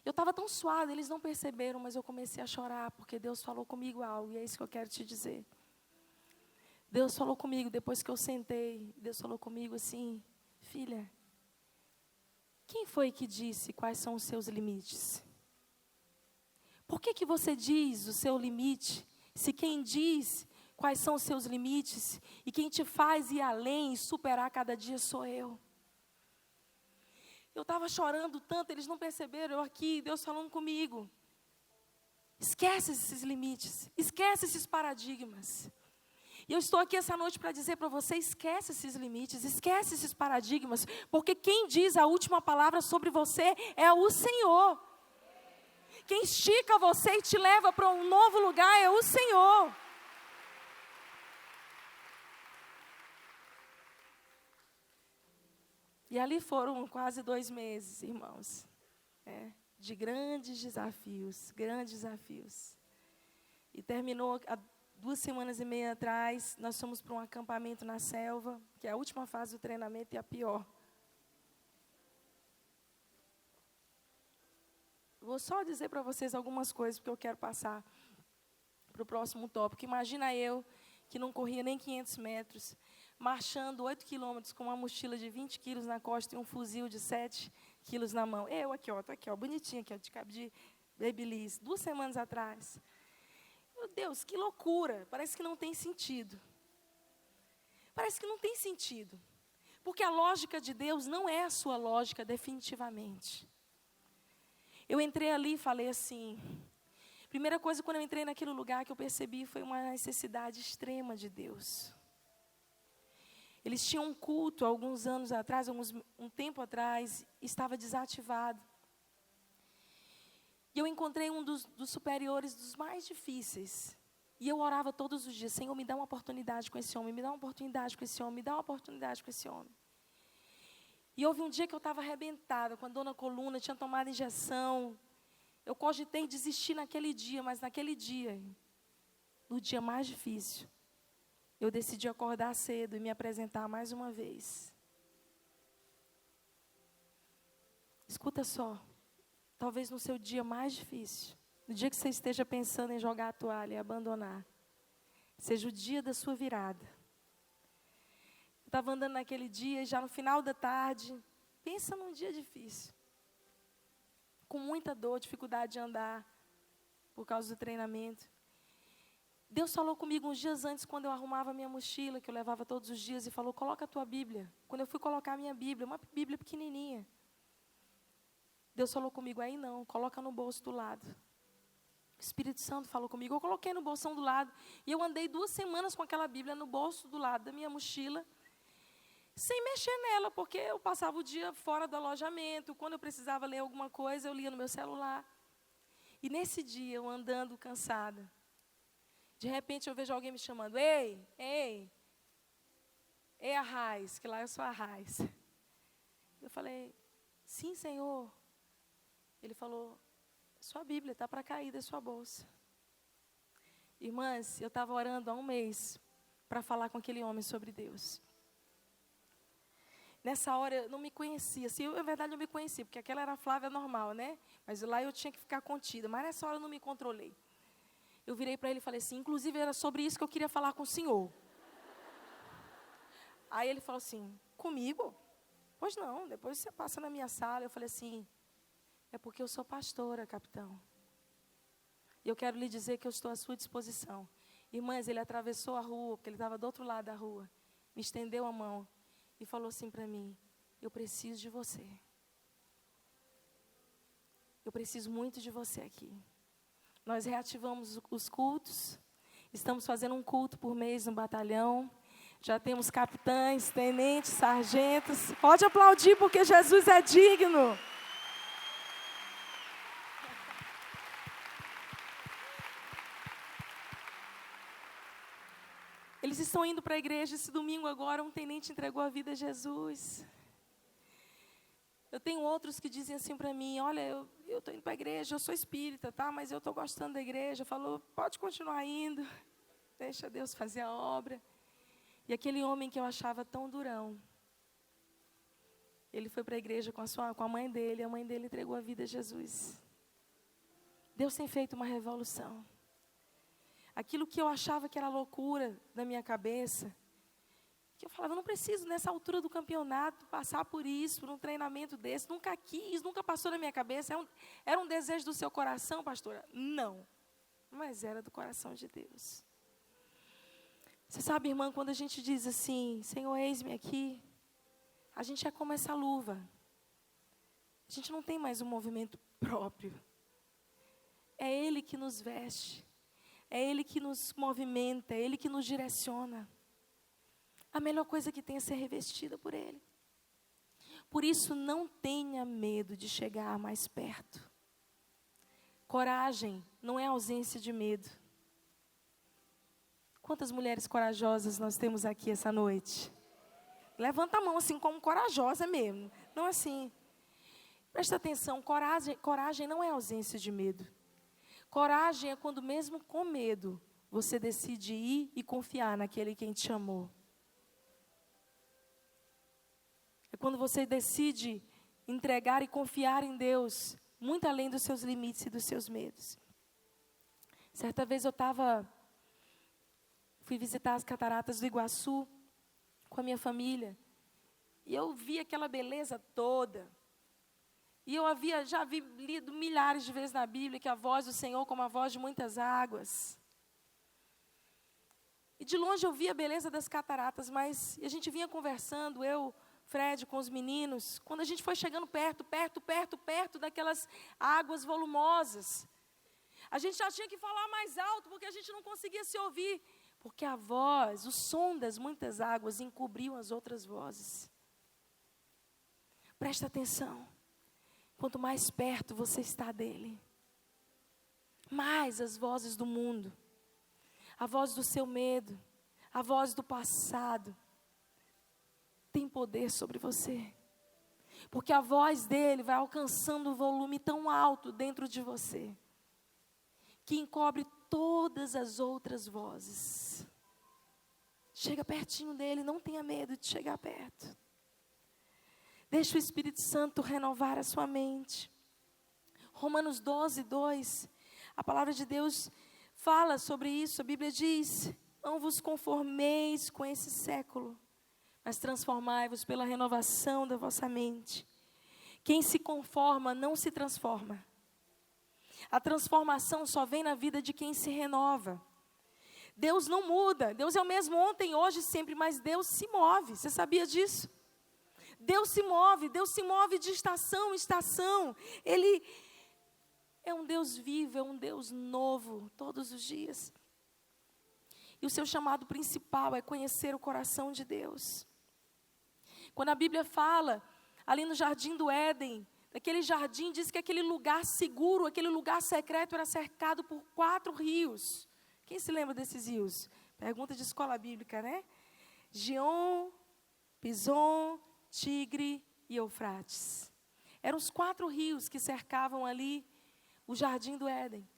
Eu estava tão suada, eles não perceberam, mas eu comecei a chorar, porque Deus falou comigo algo. E é isso que eu quero te dizer. Deus falou comigo, depois que eu sentei, Deus falou comigo assim, filha, quem foi que disse quais são os seus limites? Por que você diz o seu limite, se quem diz quais são os seus limites, e quem te faz ir além e superar cada dia sou eu. Eu estava chorando tanto, eles não perceberam, eu aqui, Deus falando comigo. Esquece esses limites, esquece esses paradigmas. E eu estou aqui essa noite para dizer para você, esquece esses limites, esquece esses paradigmas, porque quem diz a última palavra sobre você é o Senhor. Quem estica você e te leva para um novo lugar é o Senhor. E ali foram quase 2 meses, irmãos, de grandes desafios, grandes desafios. E terminou, há 2 semanas e meia atrás, nós fomos para um acampamento na selva, que é a última fase do treinamento e a pior. Vou só dizer para vocês algumas coisas, porque eu quero passar para o próximo tópico. Imagina eu, que não corria nem 500 metros, marchando 8 quilômetros com uma mochila de 20 quilos na costa e um fuzil de 7 quilos na mão. Eu aqui, ó, tô aqui, ó, bonitinha aqui, ó, de cabo de Babyliss, 2 semanas atrás. Meu Deus, que loucura, parece que não tem sentido. Parece que não tem sentido. Porque a lógica de Deus não é a sua lógica definitivamente. Eu entrei ali e falei assim, primeira coisa quando eu entrei naquele lugar que eu percebi foi uma necessidade extrema de Deus. Eles tinham um culto alguns anos atrás, um tempo atrás, estava desativado. E eu encontrei um dos superiores, dos mais difíceis. E eu orava todos os dias, Senhor, me dá uma oportunidade com esse homem, me dá uma oportunidade com esse homem, me dá uma oportunidade com esse homem. E houve um dia que eu estava arrebentada, com a dor na coluna, tinha tomado injeção. Eu cogitei desistir naquele dia, mas naquele dia, no dia mais difícil, eu decidi acordar cedo e me apresentar mais uma vez. Escuta só, talvez no seu dia mais difícil, no dia que você esteja pensando em jogar a toalha e abandonar, seja o dia da sua virada. Eu estava andando naquele dia, já no final da tarde, pensa num dia difícil, com muita dor, dificuldade de andar, por causa do treinamento. Deus falou comigo uns dias antes, quando eu arrumava a minha mochila, que eu levava todos os dias, e falou, coloca a tua Bíblia. Quando eu fui colocar a minha Bíblia, uma Bíblia pequenininha, Deus falou comigo, aí não, coloca no bolso do lado. O Espírito Santo falou comigo, eu coloquei no bolsão do lado, e eu andei 2 semanas com aquela Bíblia no bolso do lado da minha mochila, sem mexer nela, porque eu passava o dia fora do alojamento, quando eu precisava ler alguma coisa, eu lia no meu celular. E nesse dia, eu andando cansada, de repente eu vejo alguém me chamando, ei, Arraiz, que lá eu sou Arraiz. Eu falei, sim, Senhor. Ele falou, sua Bíblia está para cair da sua bolsa. Irmãs, eu estava orando há um mês para falar com aquele homem sobre Deus. Nessa hora eu não me conhecia. Assim, na verdade eu me conhecia, porque aquela era a Flávia normal, né? Mas lá eu tinha que ficar contida. Mas nessa hora eu não me controlei. Eu virei para ele e falei assim, inclusive era sobre isso que eu queria falar com o senhor. Aí ele falou assim, comigo? Pois não, depois você passa na minha sala. Eu falei assim, é porque eu sou pastora, capitão. E eu quero lhe dizer que eu estou à sua disposição. Irmãs, ele atravessou a rua, porque ele estava do outro lado da rua. Me estendeu a mão e falou assim para mim, eu preciso de você. Eu preciso muito de você aqui. Nós reativamos os cultos. Estamos fazendo um culto por mês no batalhão. Já temos capitães, tenentes, sargentos. Pode aplaudir porque Jesus é digno. Eles estão indo para a igreja. Esse domingo agora um tenente entregou a vida a Jesus. Eu tenho outros que dizem assim para mim, olha, eu estou indo para a igreja, eu sou espírita, tá? Mas eu estou gostando da igreja. Falou, pode continuar indo. Deixa Deus fazer a obra. E aquele homem que eu achava tão durão, ele foi para a igreja com a mãe dele, a mãe dele entregou a vida a Jesus. Deus tem feito uma revolução. Aquilo que eu achava que era loucura na minha cabeça, que eu falava, eu não preciso nessa altura do campeonato passar por isso, por um treinamento desse, nunca quis, nunca passou na minha cabeça. Era um desejo do seu coração, pastora? Não, mas era do coração de Deus. Você sabe, irmã, quando a gente diz assim, Senhor, eis-me aqui, a gente é como essa luva. A gente não tem mais um movimento próprio. É Ele que nos veste. É Ele que nos movimenta, é Ele que nos direciona. A melhor coisa que tem é ser revestida por Ele. Por isso, não tenha medo de chegar mais perto. Coragem não é ausência de medo. Quantas mulheres corajosas nós temos aqui essa noite? Levanta a mão assim como corajosa mesmo. Não assim. Presta atenção, coragem não é ausência de medo. Coragem é quando mesmo com medo, você decide ir e confiar naquele quem te chamou. É quando você decide entregar e confiar em Deus, muito além dos seus limites e dos seus medos. Certa vez eu fui visitar as cataratas do Iguaçu com a minha família. E eu vi aquela beleza toda. E eu já havia lido milhares de vezes na Bíblia que a voz do Senhor como a voz de muitas águas. E de longe eu via a beleza das cataratas, mas a gente vinha conversando, eu, Fred, com os meninos, quando a gente foi chegando perto daquelas águas volumosas. A gente já tinha que falar mais alto, porque a gente não conseguia se ouvir. Porque a voz, o som das muitas águas encobriam as outras vozes. Presta atenção. Quanto mais perto você está dele, mais as vozes do mundo, a voz do seu medo, a voz do passado, tem poder sobre você. Porque a voz dele vai alcançando um volume tão alto dentro de você, que encobre todas as outras vozes. Chega pertinho dele, não tenha medo de chegar perto. Deixa o Espírito Santo renovar a sua mente. Romanos 12, 2, a palavra de Deus fala sobre isso. A Bíblia diz, não vos conformeis com esse século, mas transformai-vos pela renovação da vossa mente. Quem se conforma não se transforma. A transformação só vem na vida de quem se renova. Deus não muda. Deus é o mesmo ontem, hoje, sempre, mas Deus se move. Você sabia disso? Deus se move de estação em estação. Ele é um Deus vivo, é um Deus novo, todos os dias. E o seu chamado principal é conhecer o coração de Deus. Quando a Bíblia fala, ali no Jardim do Éden, daquele jardim, diz que aquele lugar seguro, aquele lugar secreto era cercado por 4 rios. Quem se lembra desses rios? Pergunta de escola bíblica, né? Gion, Pison, Tigre e Eufrates. Eram os 4 rios que cercavam ali o jardim do Éden.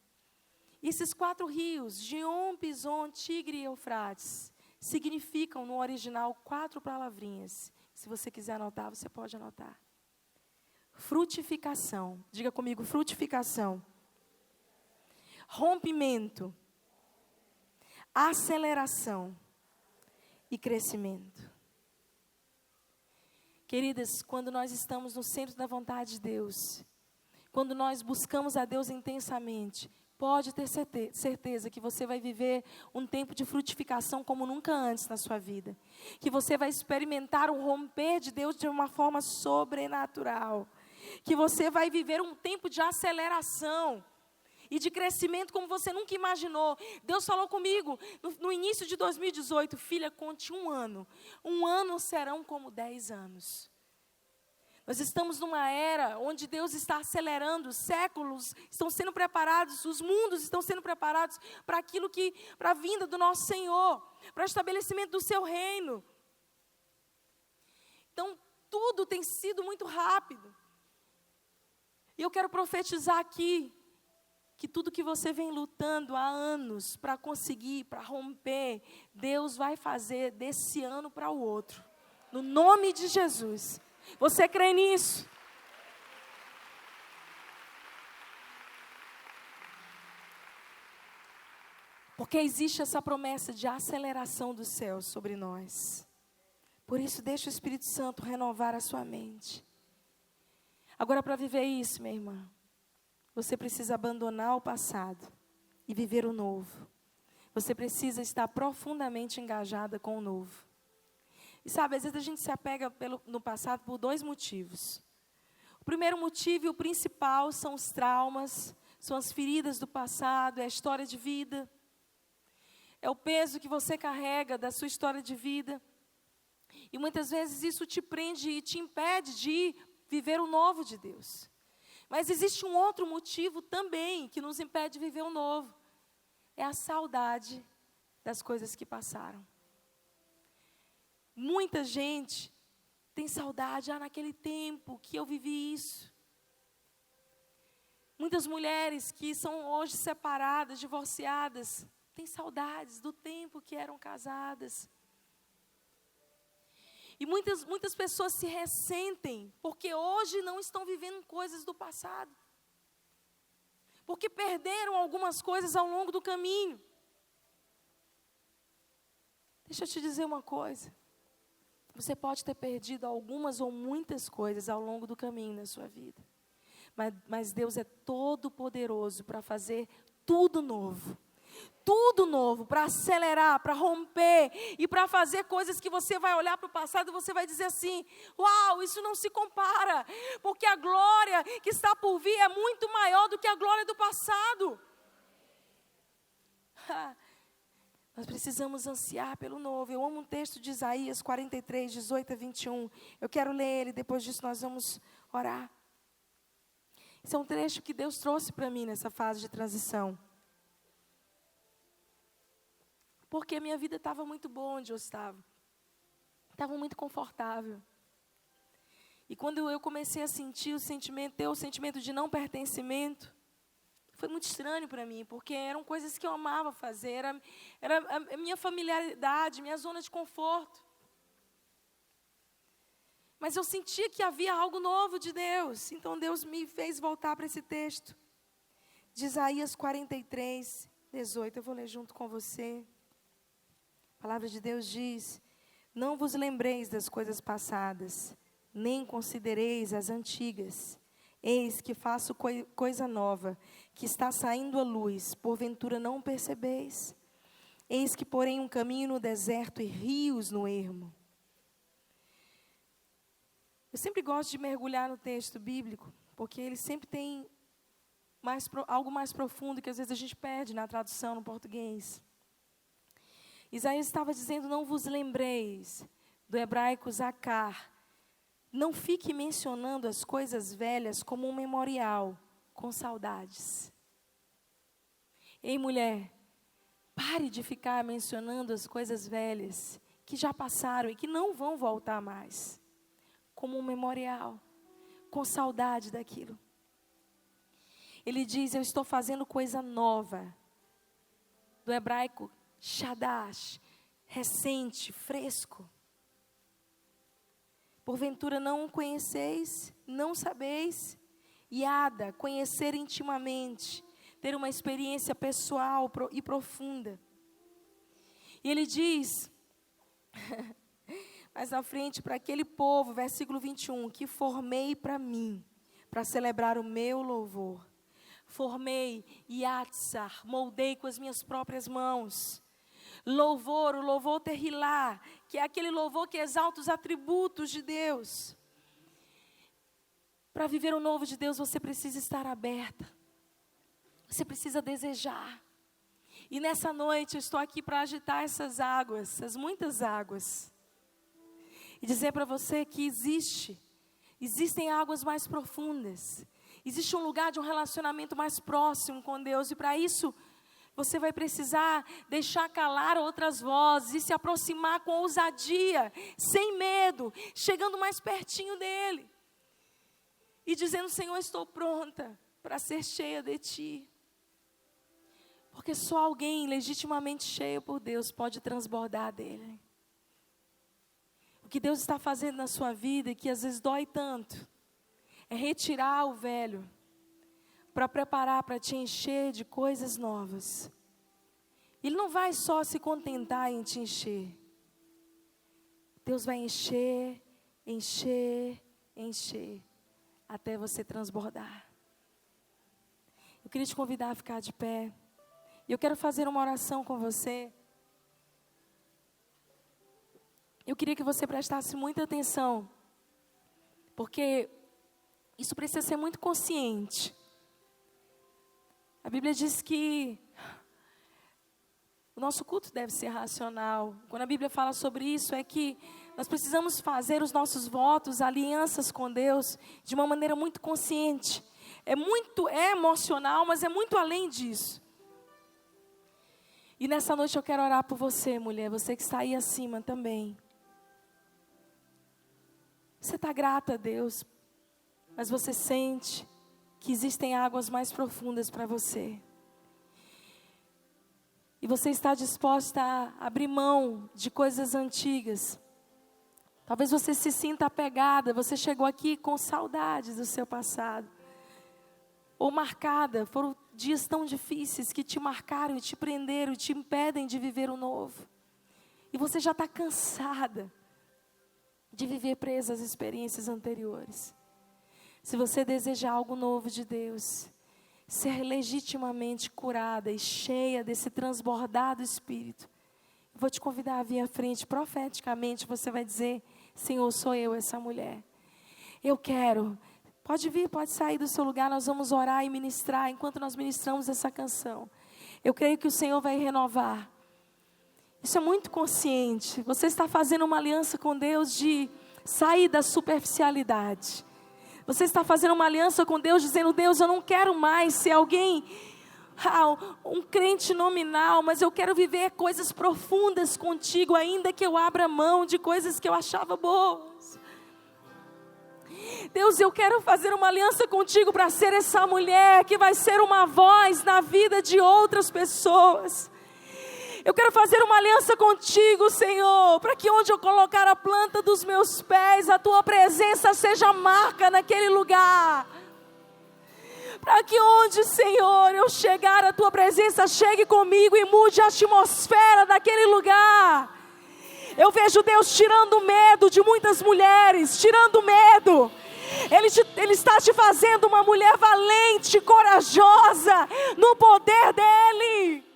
E esses 4 rios, Gion, Pison, Tigre e Eufrates, significam no original 4 palavrinhas. Se você quiser anotar, você pode anotar. Frutificação. Diga comigo, frutificação. Rompimento. Aceleração. E crescimento. Queridas, quando nós estamos no centro da vontade de Deus, quando nós buscamos a Deus intensamente, pode ter certeza que você vai viver um tempo de frutificação como nunca antes na sua vida. Que você vai experimentar o romper de Deus de uma forma sobrenatural. Que você vai viver um tempo de aceleração e de crescimento como você nunca imaginou. Deus falou comigo no início de 2018, filha, conte 1 ano. 1 ano serão como 10 anos. Nós estamos numa era onde Deus está acelerando, séculos estão sendo preparados, os mundos estão sendo preparados para para a vinda do nosso Senhor, para o estabelecimento do seu reino. Então, tudo tem sido muito rápido. E eu quero profetizar aqui, que tudo que você vem lutando há anos para conseguir, para romper, Deus vai fazer desse ano para o outro. No nome de Jesus. Você crê nisso? Porque existe essa promessa de aceleração dos céus sobre nós. Por isso, deixa o Espírito Santo renovar a sua mente. Agora, para viver isso, minha irmã, você precisa abandonar o passado e viver o novo. Você precisa estar profundamente engajada com o novo. E sabe, às vezes a gente se apega no passado por 2 motivos. O primeiro motivo e o principal são os traumas, são as feridas do passado, é a história de vida. É o peso que você carrega da sua história de vida. E muitas vezes isso te prende e te impede de viver o novo de Deus. Mas existe um outro motivo também que nos impede de viver o novo. É a saudade das coisas que passaram. Muita gente tem saudade, naquele tempo que eu vivi isso. Muitas mulheres que são hoje separadas, divorciadas, têm saudades do tempo que eram casadas. E muitas pessoas se ressentem, porque hoje não estão vivendo coisas do passado. Porque perderam algumas coisas ao longo do caminho. Deixa eu te dizer uma coisa. Você pode ter perdido algumas ou muitas coisas ao longo do caminho na sua vida. Mas Deus é todo poderoso para fazer tudo novo. Tudo novo, para acelerar, para romper e para fazer coisas que você vai olhar para o passado e você vai dizer assim, uau, isso não se compara, porque a glória que está por vir é muito maior do que a glória do passado. Nós precisamos ansiar pelo novo. Eu amo um texto de Isaías 43, 18 a 21. Eu quero ler ele, depois disso nós vamos orar. Esse é um trecho que Deus trouxe para mim nessa fase de transição. Porque a minha vida estava muito boa onde eu estava. Estava muito confortável. E quando eu comecei a sentir ter o sentimento de não pertencimento, foi muito estranho para mim, porque eram coisas que eu amava fazer, era a minha familiaridade, minha zona de conforto. Mas eu sentia que havia algo novo de Deus. Então Deus me fez voltar para esse texto. De Isaías 43, 18. Eu vou ler junto com você. A palavra de Deus diz: não vos lembreis das coisas passadas, nem considereis as antigas. Eis que faço coisa nova, que está saindo à luz, porventura não percebeis? Eis que porém um caminho no deserto e rios no ermo. Eu sempre gosto de mergulhar no texto bíblico, porque ele sempre tem algo mais profundo que às vezes a gente perde na tradução no português. Isaías estava dizendo, não vos lembreis, do hebraico zakar, Não fique mencionando as coisas velhas como um memorial, com saudades. Ei, mulher, pare de ficar mencionando as coisas velhas que já passaram e que não vão voltar mais, como um memorial, com saudade daquilo. Ele diz, eu estou fazendo coisa nova. Do hebraico, shadash, recente, fresco. Porventura não conheceis, não sabeis. Yada, conhecer intimamente, ter uma experiência pessoal e profunda. E ele diz, mais na frente, para aquele povo, versículo 21, que formei para mim, para celebrar o meu louvor. Formei, yatsar, moldei com as minhas próprias mãos. Louvor, o louvor terrilá, que é aquele louvor que exalta os atributos de Deus. Para viver o novo de Deus, você precisa estar aberta. Você precisa desejar. E nessa noite eu estou aqui para agitar essas águas, essas muitas águas. E dizer para você que existem águas mais profundas. Existe um lugar de um relacionamento mais próximo com Deus. E para isso, você vai precisar deixar calar outras vozes e se aproximar com ousadia, sem medo, chegando mais pertinho dEle. E dizendo, Senhor, estou pronta para ser cheia de Ti. Porque só alguém legitimamente cheio por Deus pode transbordar dEle. O que Deus está fazendo na sua vida, que às vezes dói tanto, é retirar o velho, para preparar, para te encher de coisas novas. Ele não vai só se contentar em te encher. Deus vai encher, encher, encher, até você transbordar. Eu queria te convidar a ficar de pé. E eu quero fazer uma oração com você. Eu queria que você prestasse muita atenção, porque isso precisa ser muito consciente. A Bíblia diz que o nosso culto deve ser racional. Quando a Bíblia fala sobre isso, é que nós precisamos fazer os nossos votos, alianças com Deus, de uma maneira muito consciente. É emocional, mas é muito além disso. E nessa noite eu quero orar por você, mulher, você que está aí acima também. Você está grata a Deus, mas você sente que existem águas mais profundas para você. E você está disposta a abrir mão de coisas antigas. Talvez você se sinta apegada, você chegou aqui com saudades do seu passado. Ou marcada, foram dias tão difíceis que te marcaram e te prenderam, e te impedem de viver o novo. E você já está cansada de viver presa às experiências anteriores. Se você desejar algo novo de Deus, ser legitimamente curada e cheia desse transbordado Espírito, eu vou te convidar a vir à frente, profeticamente você vai dizer, Senhor, sou eu essa mulher. Eu quero, pode vir, pode sair do seu lugar, nós vamos orar e ministrar, enquanto nós ministramos essa canção. Eu creio que o Senhor vai renovar. Isso é muito consciente, você está fazendo uma aliança com Deus de sair da superficialidade. Você está fazendo uma aliança com Deus, dizendo, Deus, eu não quero mais ser alguém, um crente nominal, mas eu quero viver coisas profundas contigo, ainda que eu abra mão de coisas que eu achava boas. Deus, eu quero fazer uma aliança contigo para ser essa mulher que vai ser uma voz na vida de outras pessoas. Eu quero fazer uma aliança contigo, Senhor, para que onde eu colocar a planta dos meus pés, a Tua presença seja marca naquele lugar. Para que onde, Senhor, eu chegar, a Tua presença chegue comigo e mude a atmosfera daquele lugar. Eu vejo Deus tirando medo de muitas mulheres, tirando medo. Ele está te fazendo uma mulher valente, corajosa, no poder dEle.